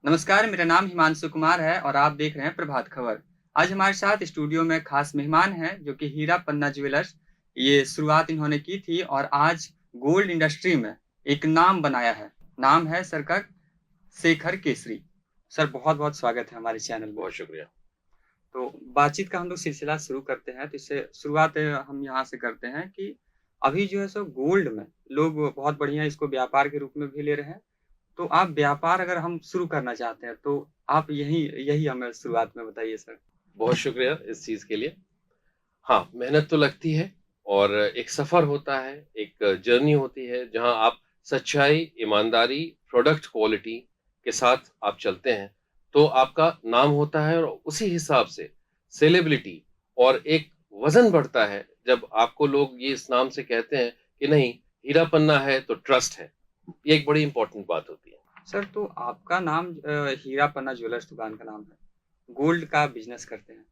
नमस्कार, मेरा नाम हिमांशु कुमार है और आप देख रहे हैं प्रभात खबर। आज हमारे साथ स्टूडियो में खास मेहमान हैं जो कि हीरा पन्ना ज्वेलर्स। ये शुरुआत इन्होंने की थी और आज गोल्ड इंडस्ट्री में एक नाम बनाया है। नाम है सर का शेखर केसरी। सर बहुत-बहुत स्वागत है हमारे चैनल में। बहुत शुक्रिया। तो बातचीत का हम लोग सिलसिला शुरू करते हैं, तो इससे शुरुआत हम यहाँ से करते हैं कि अभी जो है सो गोल्ड में लोग बहुत बढ़िया इसको व्यापार के रूप में भी ले रहे हैं। तो आप व्यापार अगर हम शुरू करना चाहते हैं, तो आप यही यही हमें शुरुआत में बताइए सर? बहुत शुक्रिया इस चीज़ के लिए। हाँ, मेहनत तो लगती है और एक सफ़र होता है, एक जर्नी होती है जहाँ आप सच्चाई, ईमानदारी, प्रोडक्ट क्वालिटी के साथ आप चलते हैं, तो आपका नाम होता है और उसी हिसाब से सेलेब्रिटी और एक वज़न बढ़ता है जब आपको लोग ये इस नाम से कहते हैं कि नहीं, हीरा पन्ना है तो ट्रस्ट है। ये एक बड़ी इम्पोर्टेंट बात होती है। सर तो आपका नाम हीरा पन्ना ज्वेलर्स दुकान का नाम है। गोल्ड का बिज़नेस करते हैं,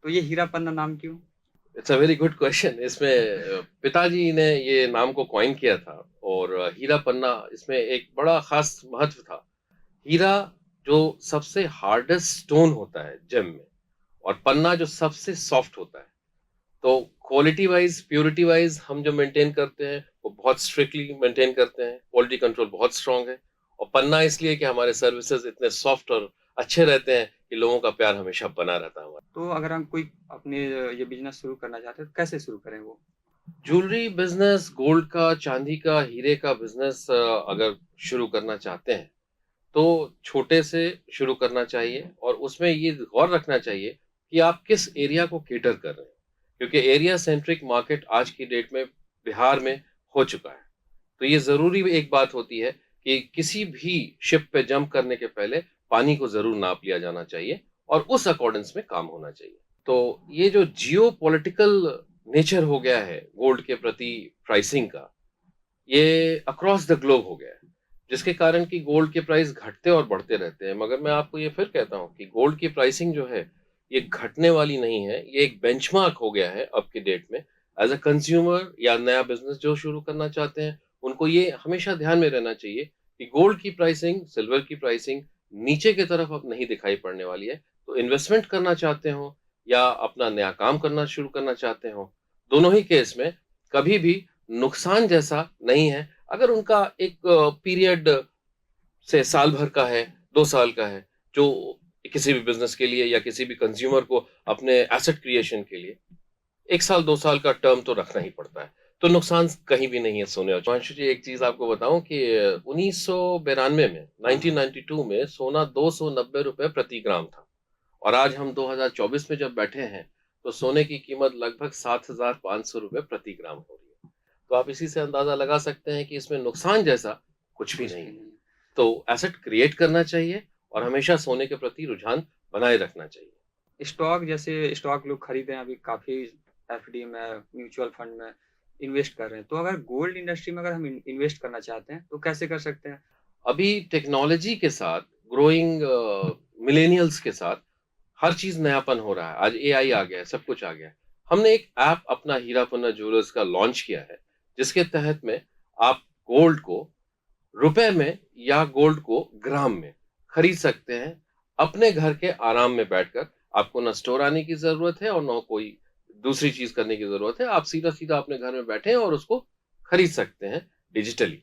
तो ये हीरा पन्ना नाम क्यों? It's a very good question. इसमें पिताजी ने ये नाम को कॉइन किया था और हीरा पन्ना इसमें एक बड़ा ख़ास महत्व था। हीरा जो सबसे हार्डेस्ट स्टोन होता है जेम में और पन्ना जो सबसे सॉफ्ट होता है। तो क्वालिटी वाइज़, प्योरिटी वाइज़ हम जो मेंटेन करते हैं, वो बहुत स्ट्रिक्टली मेंटेन करते हैं। क्वालिटी कंट्रोल बहुत स्ट्रॉन्ग है और पन्ना इसलिए कि हमारे सर्विसेज़ इतने सॉफ्ट और अच्छे रहते हैं कि लोगों का प्यार हमेशा बना रहता है हमारे। तो अगर हम कोई अपने ये बिज़नेस शुरू करना चाहते हैं, तो कैसे शुरू करें वो? ज्वेलरी बिज़नेस, गोल्ड का, चांदी का, हीरे का बिज़नेस अगर शुरू करना चाहते हैं, तो छोटे से शुरू करना चाहिए और उसमें ये गौर रखना चाहिए कि आप किस एरिया को कैटर कर रहे हैं। क्योंकि एरिया सेंट्रिक मार्केट आज की डेट में बिहार में हो चुका है। तो ये ज़रूरी एक बात होती है कि किसी भी शिप पे जंप करने के पहले पानी को ज़रूर नाप लिया जाना चाहिए और उस अकॉर्डेंस में काम होना चाहिए। तो ये जो जियोपॉलिटिकल नेचर हो गया है गोल्ड के प्रति प्राइसिंग का, ये अक्रॉस द ग्लोब हो गया है, जिसके कारण कि गोल्ड के प्राइस घटते और बढ़ते रहते हैं। मगर मैं आपको ये फिर कहता हूँ कि गोल्ड की प्राइसिंग जो है, ये घटने वाली नहीं है, ये एक बेंचमार्क हो गया है अब की डेट में। एज़ अ कंज्यूमर या नया बिज़नेस जो शुरू करना चाहते हैं, उनको ये हमेशा ध्यान में रहना चाहिए कि गोल्ड की प्राइसिंग, सिल्वर की प्राइसिंग नीचे की तरफ अब नहीं दिखाई पड़ने वाली है। तो इन्वेस्टमेंट करना चाहते हो या अपना नया काम करना शुरू करना चाहते हो, दोनों ही केस में कभी भी नुकसान जैसा नहीं है। अगर उनका एक पीरियड से साल भर का है, 2 साल का है, जो किसी भी बिज़नेस के लिए या किसी भी कंज़्यूमर को अपने एसेट क्रिएशन के लिए 1 साल, 2 साल का टर्म तो रखना ही पड़ता है। तो नुकसान कहीं भी नहीं है सोने और हिमांशु जी, एक चीज़ आपको बताऊँ कि 1992 में, 1992 में सोना ₹290 प्रति ग्राम था और आज हम 2024 में जब बैठे हैं, तो सोने की कीमत लगभग ₹7,500 प्रति ग्राम हो रही है। तो आप इसी से अंदाज़ा लगा सकते हैं कि इसमें नुकसान जैसा कुछ भी कुछ नहीं भी है। नहीं है। तो एसेट क्रिएट करना चाहिए और हमेशा सोने के प्रति रुझान बनाए रखना चाहिए। स्टॉक जैसे स्टॉक लोग खरीदे हैं अभी काफ़ी एफडी में, म्यूचुअल फंड में इन्वेस्ट कर रहे हैं। तो अगर गोल्ड इंडस्ट्री में अगर हम इन्वेस्ट करना चाहते हैं, तो कैसे कर सकते हैं? अभी टेक्नोलॉजी के साथ ग्रोइंग मिलेनियल्स के साथ हर चीज़ नयापन हो रहा है। आज एआई आ गया है, सब कुछ आ गया है। हमने एक ऐप अपना हीरापन्ना ज्वेलर्स का लॉन्च किया है, जिसके तहत में आप गोल्ड को रुपए में या गोल्ड को ग्राम में खरीद सकते हैं, अपने घर के आराम में बैठकर। आपको ना स्टोर आने की ज़रूरत है और ना कोई दूसरी चीज़ करने की ज़रूरत है। आप सीधा-सीधा अपने घर में बैठे हैं और उसको खरीद सकते हैं डिजिटली।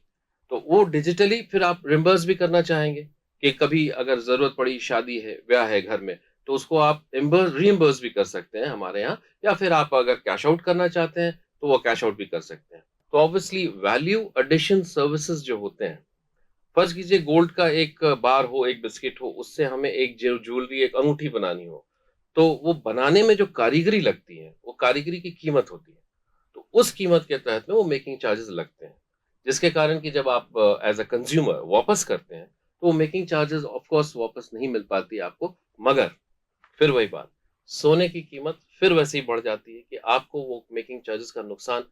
तो वो डिजिटली फिर आप रिम्बर्स भी करना चाहेंगे कि कभी अगर ज़रूरत पड़ी, शादी है, ब्याह है घर में, तो उसको आप रीइम्बर्स भी कर सकते हैं हमारे यहाँ, या फिर आप अगर कैश आउट करना चाहते हैं, तो वो कैश आउट भी कर सकते हैं। तो ऑब्वियसली वैल्यू एडिशन सर्विसेज़ जो होते हैं, फर्ज़ कीजिए गोल्ड का एक बार हो, एक बिस्किट हो, उससे हमें एक ज्वेलरी, एक अंगूठी बनानी हो, तो वो बनाने में जो कारीगरी लगती है, वो कारीगरी की कीमत होती है। तो उस कीमत के तहत में वो मेकिंग चार्जेज़ लगते हैं, जिसके कारण कि जब आप एज़ अ कंज़्यूमर वापस करते हैं, तो वो मेकिंग चार्जेज़ ऑफ़ कोर्स वापस नहीं मिल पाती है आपको। मगर फिर वही बात, सोने की कीमत फिर वैसे ही बढ़ जाती है कि आपको वो मेकिंग चार्जेज़ का नुकसान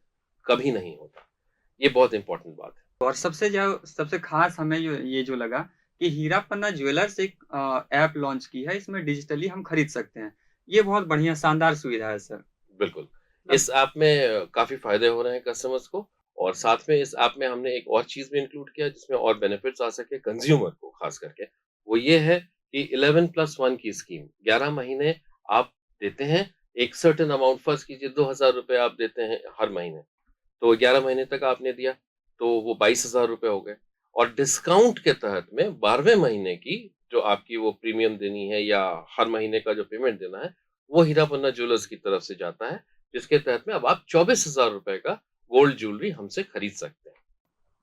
कभी नहीं होता। ये बहुत इम्पोर्टेंट बात है। और सबसे ख़ास हमें ये जो लगा कि हीरा पन्ना ज्वेलर्स एक ऐप लॉन्च की है, इसमें डिजिटली हम खरीद सकते हैं। ये बहुत बढ़िया शानदार सुविधा है सर। बिल्कुल। मतलब इस ऐप में काफ़ी फ़ायदे हो रहे हैं कस्टमर्स को और साथ में इस ऐप में हमने एक और चीज़ भी इंक्लूड किया जिसमें और बेनिफिट्स आ सके कंज़्यूमर को ख़ास करके। वो ये है कि 11+1 की स्कीम, 11 महीने आप देते हैं, एक सर्टेन अमाउंट, फर्स्ट कीजिए ₹2000 आप देते हैं हर महीने, तो 11 महीने तक आपने दिया, तो वो ₹22,000 हो गए। और डिस्काउंट के तहत में 12वें महीने की जो आपकी वो प्रीमियम देनी है या हर महीने का जो पेमेंट देना है, वो हीरा पन्ना ज्वेलर्स की तरफ से जाता है, जिसके तहत में अब आप ₹24,000 का गोल्ड ज्वेलरी हमसे खरीद सकते हैं।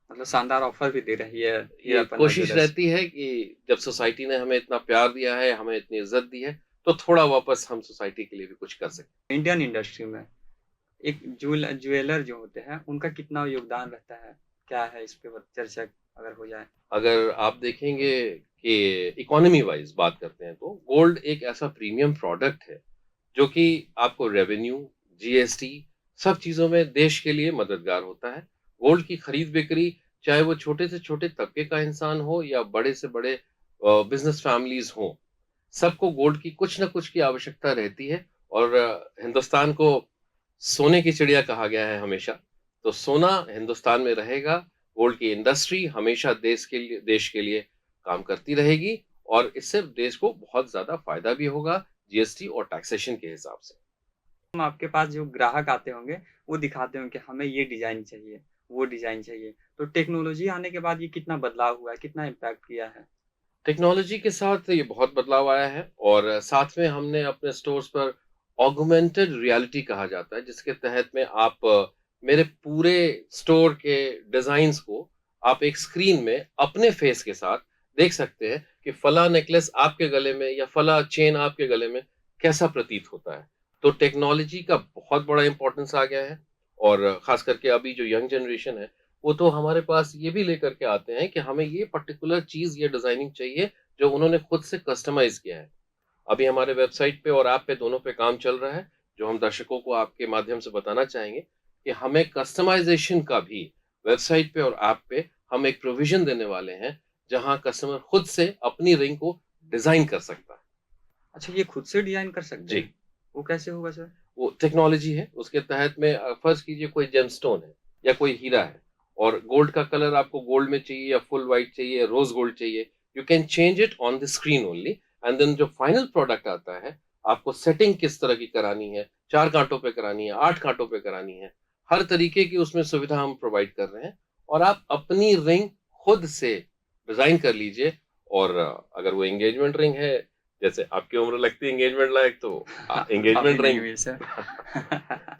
मतलब शानदार ऑफर भी दे रही है हीरा ये पन्ना कोशिश ज्वेलर्स। रहती है कि जब सोसाइटी ने हमें इतना प्यार दिया है, हमें इतनी इज़्ज़त दी है, तो थोड़ा वापस हम सोसाइटी के लिए भी कुछ कर सकें। इंडियन इंडस्ट्री में एक ज्वेलर जो होते हैं, उनका कितना योगदान रहता है? क्या है इस पे चर्चा अगर हो जाए? अगर आप देखेंगे कि इकोनॉमी वाइज़ बात करते हैं तो गोल्ड एक ऐसा प्रीमियम प्रोडक्ट है, जो कि आपको रेवेन्यू, जीएसटी सब चीज़ों में देश के लिए मददगार होता है। गोल्ड की खरीद-बिक्री चाहे वो छोटे से छोटे तबके का इंसान हो या बड़े से बड़े बिज़नेस फैमिलीज़ हों, सबको गोल्ड की कुछ न कुछ की आवश्यकता रहती है। और हिंदुस्तान को सोने की चिड़िया कहा गया है हमेशा, तो सोना हिंदुस्तान में रहेगा, गोल्ड की इंडस्ट्री हमेशा देश के लिए काम करती रहेगी और इससे देश को बहुत ज़्यादा फ़ायदा भी होगा जीएसटी और टैक्सेशन के हिसाब से। हम आपके पास जो ग्राहक आते होंगे, वो दिखाते होंगे कि हमें ये डिज़ाइन चाहिए, वो डिज़ाइन चाहिए। तो टेक्नोलॉजी आने के बाद ये कितना बदलाव हुआ है, कितना इम्पैक्ट किया है? टेक्नोलॉजी के साथ ये बहुत बदलाव आया है और साथ में हमने अपने स्टोर्स पर ऑगमेंटेड रियलिटी कहा जाता है, जिसके तहत में आप मेरे पूरे स्टोर के डिज़ाइन्स को आप एक स्क्रीन में अपने फेस के साथ देख सकते हैं कि फला नेकलेस आपके गले में या फला चेन आपके गले में कैसा प्रतीत होता है। तो टेक्नोलॉजी का बहुत बड़ा इम्पोर्टेंस आ गया है और ख़ास करके अभी जो यंग जनरेशन है, वो तो हमारे पास ये भी लेकर के आते हैं कि हमें ये पर्टिकुलर चीज़, ये डिज़ाइनिंग चाहिए, जो उन्होंने खुद से कस्टमाइज़ किया है। अभी हमारे वेबसाइट पे और ऐप पे दोनों पे काम चल रहा है, जो हम दर्शकों को आपके माध्यम से बताना चाहेंगे कि हमें कस्टमाइज़ेशन का भी वेबसाइट पे और ऐप पे हम एक प्रोविज़न देने वाले हैं, जहाँ कस्टमर खुद से अपनी रिंग को डिज़ाइन कर सकता है। अच्छा, ये खुद से डिज़ाइन कर सकते जी। हैं? वो कैसे होगा सर? वो टेक्नोलॉजी है, उसके तहत में फ़र्ज़ कीजिए कोई जेमस्टोन है या कोई हीरा है और गोल्ड का कलर आपको गोल्ड में चाहिए या फुल व्हाइट चाहिए, रोज़ गोल्ड चाहिए, you can change it on the screen only and then जो फाइनल प्रोडक्ट आता है, आपको सेटिंग किस तरह की करानी है, 4 काँटों पे करानी है, 8 काँटों पे करानी है, हर तरीके की उसमें सुविधा हम प्रोवाइड कर रहे हैं और आप अपनी रिंग खुद से डिज़ाइन कर लीजिए। और अगर वो एंगेजमेंट रिंग है, जैसे आपकी उम्र लगती है एंगेजमेंट लायक, तो अभी एंगेजमेंट नहीं रिंग हुई सर।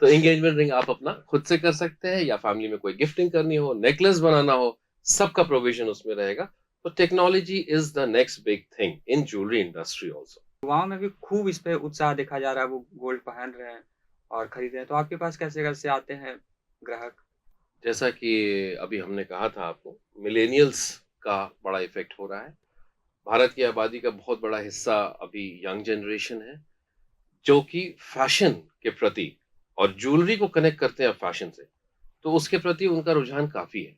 तो एंगेजमेंट रिंग आप अपना खुद से कर सकते हैं या फैमिली में कोई गिफ्टिंग करनी हो, नेकलेस बनाना हो, सबका प्रोविज़न उसमें रहेगा। तो technology is the next big thing in jewellery industry also. युवाओं में भी खूब इस पे उत्साह देखा जा रहा है, वो गोल्ड पहन रहे हैं और खरीद रहे हैं। तो आपके पास कैसे-कैसे आते हैं ग्राहक? जैसा कि अभी हमने कहा था आपको, मिलेनियल्स का बड़ा इफ़ेक्ट हो रहा है। भारत की आबादी का बहुत बड़ा हिस्सा अभी यंग जनरेशन है, जो कि फैशन के प्रति और ज्वेलरी को कनेक्ट करते हैं फैशन से, तो उसके प्रति उनका रुझान काफ़ी है।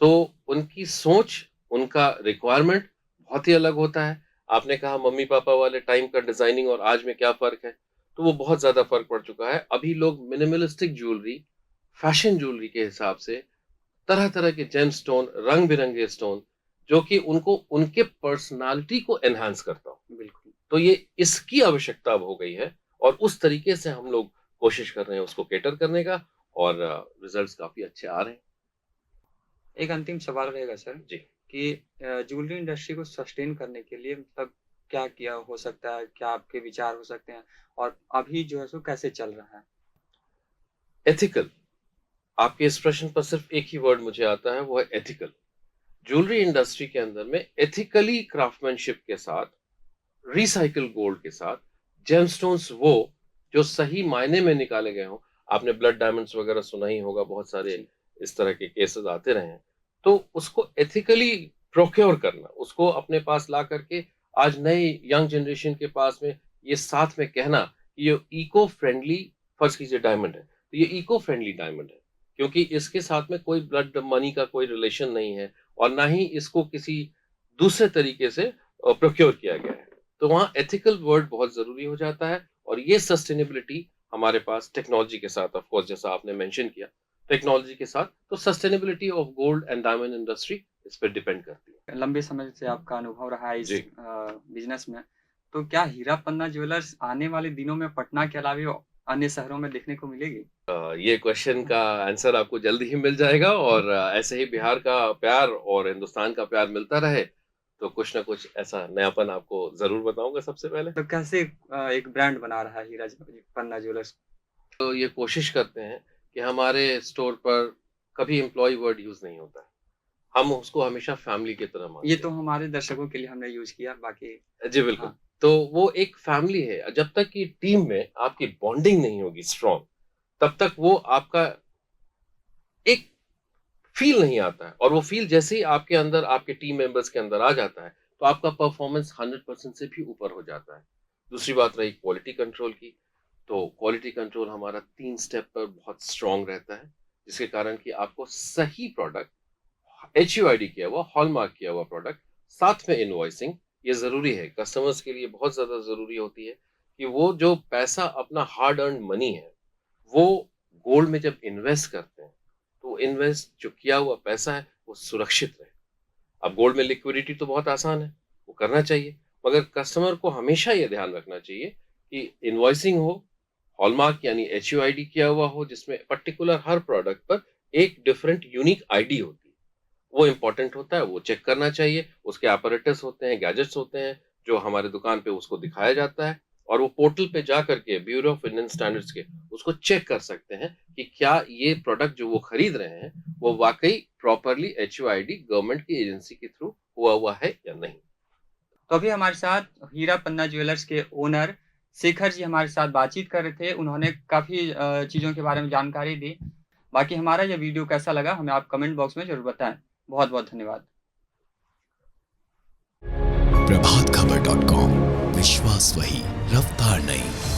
तो उनकी सोच, उनका रिक्वायरमेंट बहुत ही अलग होता है। आपने कहा मम्मी-पापा वाले टाइम का डिज़ाइनिंग और आज में क्या फ़र्क है? तो वो बहुत ज़्यादा फ़र्क पड़ चुका है। अभी लोग मिनिमलिस्टिक ज्वेलरी, फैशन ज्वेलरी के हिसाब से तरह-तरह के जेमस्टोन, रंग-बिरंगे स्टोन, जो कि उनको उनके पर्सनैलिटी को एनहांस करता हो। बिल्कुल। तो ये इसकी आवश्यकता अब हो गई है और उस तरीके से हम लोग कोशिश कर रहे हैं उसको कैटर करने का और रिज़ल्ट्स काफ़ी अच्छे आ रहे हैं। एक अंतिम सवाल रहेगा सर जी। कि ज्वेलरी इंडस्ट्री को सस्टेन करने के लिए मतलब क्या किया हो सकता है? क्या आपके विचार हो सकते हैं? और अभी जो है सो कैसे चल रहा है? एथिकल, आपके इस प्रश्न पर सिर्फ़ एक ही वर्ड मुझे आता है, वो है एथिकल। ज्वेलरी इंडस्ट्री के अंदर में एथिकली क्राफ्टमैनशिप के साथ, रिसाइकिल गोल्ड के साथ, जेमस्टोन्स वो जो सही मायने में निकाले गए हों। आपने ब्लड डायमंड्स वगैरह सुना ही होगा, बहुत सारे जी। इस तरह के केसेस आते रहे हैं। तो उसको एथिकली प्रोक्योर करना, उसको अपने पास ला करके आज नई यंग जनरेशन के पास में ये साथ में कहना कि ये इको फ्रेंडली फर्ज़ कीजिए डायमंड है, तो ये इको फ्रेंडली डायमंड है, क्योंकि इसके साथ में कोई ब्लड मनी का कोई रिलेशन नहीं है और ना ही इसको किसी दूसरे तरीके से प्रोक्योर किया गया है। तो वहाँ एथिकल वर्ड बहुत ज़रूरी हो जाता है और ये सस्टेनेबिलिटी हमारे पास टेक्नोलॉजी के साथ, ऑफ कोर्स जैसा आपने मेंशन किया, टेक्नोलॉजी के साथ, तो sustainability of gold and diamond industry इस पे डिपेंड करती है। लंबे समय से आपका अनुभव रहा है इस जी। बिज़नेस में, तो क्या हीरा पन्ना ज्वेलर्स आने वाले दिनों में पटना के अलावा अन्य शहरों में देखने को मिलेगी? ये क्वेश्चन का आंसर आपको जल्दी ही मिल जाएगा और ऐसे ही बिहार का प्यार और हिंदुस्तान का प्यार मिलता रहे, तो कुछ ना कुछ ऐसा नयापन आपको ज़रूर बताऊँगा सबसे पहले। तो कैसे एक ब्रांड बना रहा है पन्ना ज्वेलर्स? तो ये कोशिश करते हैं कि हमारे स्टोर पर कभी एम्प्लॉयी वर्ड यूज़ नहीं होता है। हम उसको हमेशा फैमिली की तरह ये मानते तो हैं। हमारे दर्शकों के लिए हमने यूज़ किया, बाकी जी, बिल्कुल। हाँ, तो वो एक फैमिली है, जब तक कि टीम में आपकी बॉन्डिंग नहीं होगी स्ट्रॉन्ग, तब तक वो आपका एक फ़ील नहीं आता है और वो फ़ील जैसे ही आपके अंदर, आपके टीम मेंबर्स के अंदर आ जाता है, तो आपका परफ़ॉर्मेंस 100% से भी ऊपर हो जाता है। दूसरी बात रही क्वालिटी कंट्रोल की, तो क्वालिटी कंट्रोल हमारा 3 स्टेप पर बहुत स्ट्रॉन्ग रहता है, जिसके कारण कि आपको सही प्रोडक्ट, एचयूआईडी किया हुआ, हॉलमार्क किया हुआ प्रोडक्ट, साथ में इनवॉइसिंग, ये ज़रूरी है। कस्टमर्स के लिए बहुत ज़्यादा ज़रूरी होती है कि वो जो पैसा, अपना हार्ड अर्न्ड मनी है, वो गोल्ड में जब इन्वेस्ट करते हैं, तो इन्वेस्ट जो किया हुआ पैसा है, वो सुरक्षित रहे। अब गोल्ड में लिक्विडिटी तो बहुत आसान है, वो करना चाहिए, मगर कस्टमर को हमेशा ये ध्यान रखना चाहिए कि इनवॉइसिंग हो, हॉलमार्क यानी एचयूआईडी किया हुआ हो, जिसमें पर्टिकुलर हर प्रोडक्ट पर एक डिफरेंट यूनिक आईडी होती है। वो इम्पोर्टेंट होता है, वो चेक करना चाहिए। उसके apparatus होते हैं, गैजेट्स होते हैं, जो हमारे दुकान पे उसको दिखाया जाता है और वो पोर्टल पे जा कर के ब्यूरो ऑफ इंडियन स्टैंडर्ड्स के उसको चेक कर सकते हैं कि क्या ये प्रोडक्ट जो वो खरीद रहे हैं, वो वाक़ई प्रॉपर्ली एचयूआईडी गवर्नमेंट की एजेंसी के थ्रू हुआ है या नहीं। तो अभी हमारे साथ हीरा पन्ना ज्वेलर्स के ओनर शेखर जी हमारे साथ बातचीत कर रहे थे। उन्होंने काफ़ी चीज़ों के बारे में जानकारी दी। बाकी हमारा ये वीडियो कैसा लगा हमें आप कमेंट बॉक्स में ज़रूर बताएँ। बहुत-बहुत धन्यवाद। प्रभात खबर .com, विश्वास वही, रफ्तार नहीं।